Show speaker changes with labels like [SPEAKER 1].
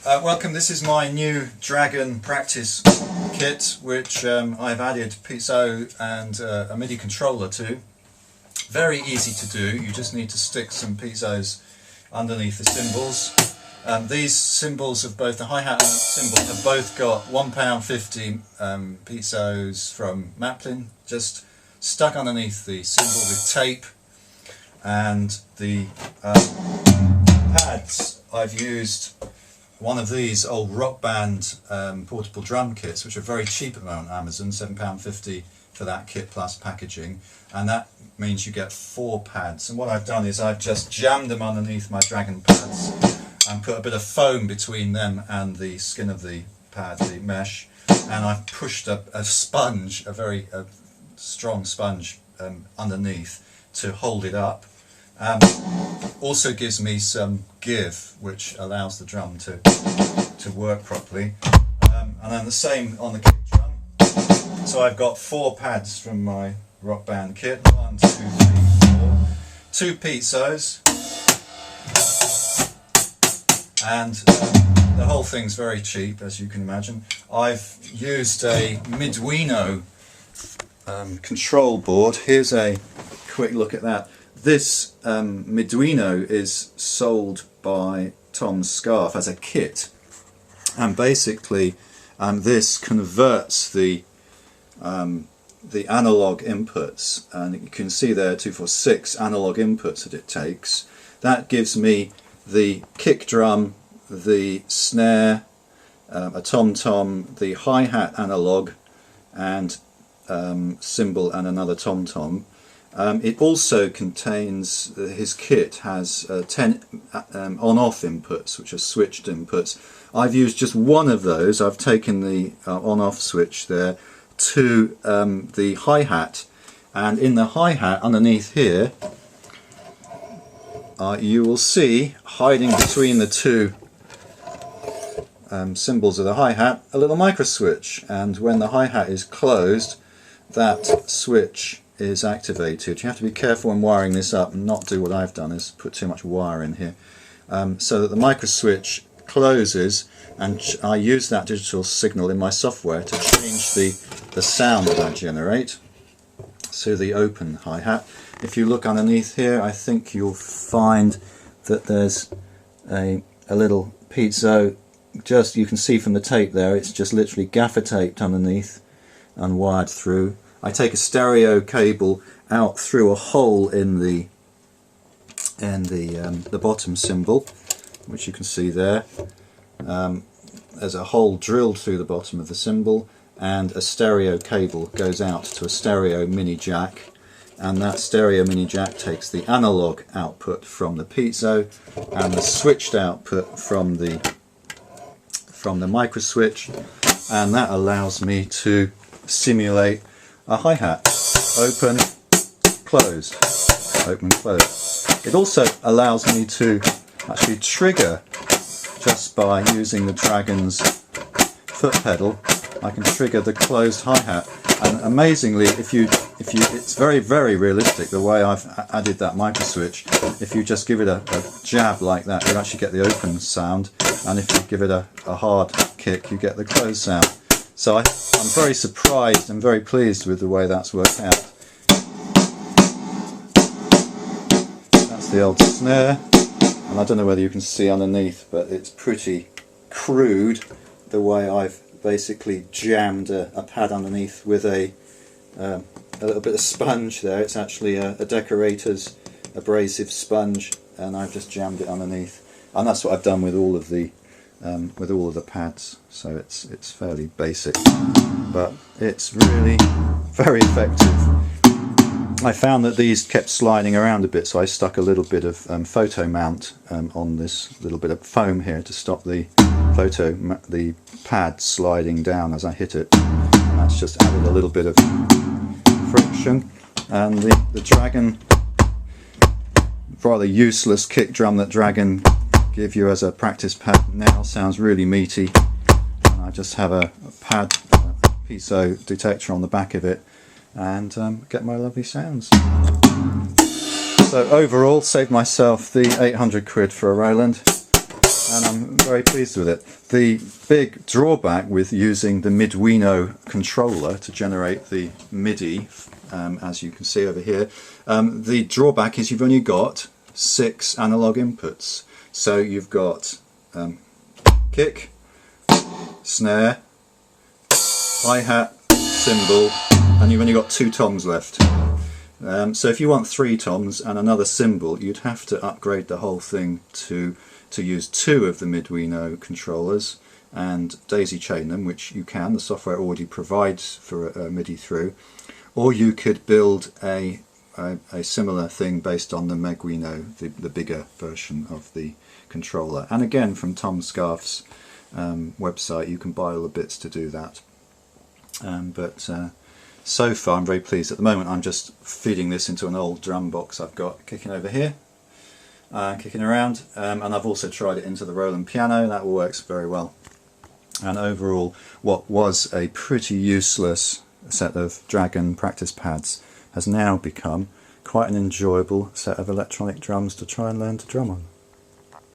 [SPEAKER 1] Welcome, this is my new Dragon practice kit which I've added piezo and a MIDI controller to. Very easy to do, you just need to stick some piezos underneath the cymbals. These cymbals of both the hi-hat and the cymbal have both got £1.50 piezos from Maplin, just stuck underneath the cymbal with tape, and the pads I've used one of these old Rockband portable drum kits, which are very cheap on Amazon, £7.50 for that kit plus packaging, and that means you get 4 pads. And what I've done is I've just jammed them underneath my Dragon pads and put a bit of foam between them and the skin of the pad, the mesh, and I've pushed a sponge, a very strong sponge underneath to hold it up. Also gives me some give, which allows the drum to work properly. And then the same on the kick drum. So I've got 4 pads from my Rockband kit. 1, 2, 3, 4. 2 piezos. And the whole thing's very cheap, as you can imagine. I've used a Miduino control board. Here's a quick look at that. This Miduino is sold by Tom's Scarf as a kit, and basically this converts the analog inputs, and you can see there 2, 4, 6 analog inputs that it takes. That gives me the kick drum, the snare, a tom-tom, the hi-hat analog, and cymbal and another tom-tom. It also contains, his kit has 10 on-off inputs, which are switched inputs. I've used just one of those. I've taken the on-off switch there to the hi-hat, and in the hi-hat underneath here you will see, hiding between the 2 cymbals of the hi-hat, a little micro switch, and when the hi-hat is closed, that switch is activated. You have to be careful when wiring this up and not do what I've done, is put too much wire in here, so that the micro switch closes, and I use that digital signal in my software to change the sound that I generate. So the open hi-hat. If you look underneath here, I think you'll find that there's a little piezo. Just, you can see from the tape there, it's just literally gaffer taped underneath and wired through. I take a stereo cable out through a hole in the bottom cymbal, which you can see there. There's a hole drilled through the bottom of the cymbal, and a stereo cable goes out to a stereo mini jack, and that stereo mini jack takes the analog output from the piezo and the switched output from the micro switch, and that allows me to simulate a hi-hat. Open, closed, open, closed. It also allows me to actually trigger, just by using the Dragon's foot pedal, I can trigger the closed hi-hat. And amazingly, it's very, very realistic the way I've added that micro switch. If you just give it a jab like that, you actually get the open sound, and if you give it a hard kick, you get the closed sound. So I'm very surprised and very pleased with the way that's worked out. That's the old snare, and I don't know whether you can see underneath, but it's pretty crude the way I've basically jammed a pad underneath with a little bit of sponge there. It's actually a decorator's abrasive sponge, and I've just jammed it underneath, and that's what I've done with all of the pads. So it's fairly basic, but it's really very effective. I found that these kept sliding around a bit, so I stuck a little bit of photo mount on this little bit of foam here to stop the pad sliding down as I hit it. And that's just added a little bit of friction. And the Dragon, rather useless kick drum that Dragon give you as a practice pad now, sounds really meaty. And I just have a pad, piezo detector on the back of it, and get my lovely sounds. So overall, saved myself the 800 quid for a Roland. and I'm very pleased with it. The big drawback with using the Miduino controller to generate the MIDI, as you can see over here, the drawback is you've only got 6 analog inputs. So you've got kick, snare, hi-hat, cymbal, and you've only got 2 toms left. So if you want 3 toms and another cymbal, you'd have to upgrade the whole thing to use 2 of the Miduino controllers and daisy chain them, which you can. The software already provides for a MIDI through. Or you could build a similar thing based on the Miduino, the bigger version of the controller. And again, from Tom Scarf's website, you can buy all the bits to do that. So far I'm very pleased. At the moment I'm just feeding this into an old drum box I've got kicking over here, kicking around, and I've also tried it into the Roland piano. That all works very well. And overall, what was a pretty useless set of Dragon practice pads has now become quite an enjoyable set of electronic drums to try and learn to drum on.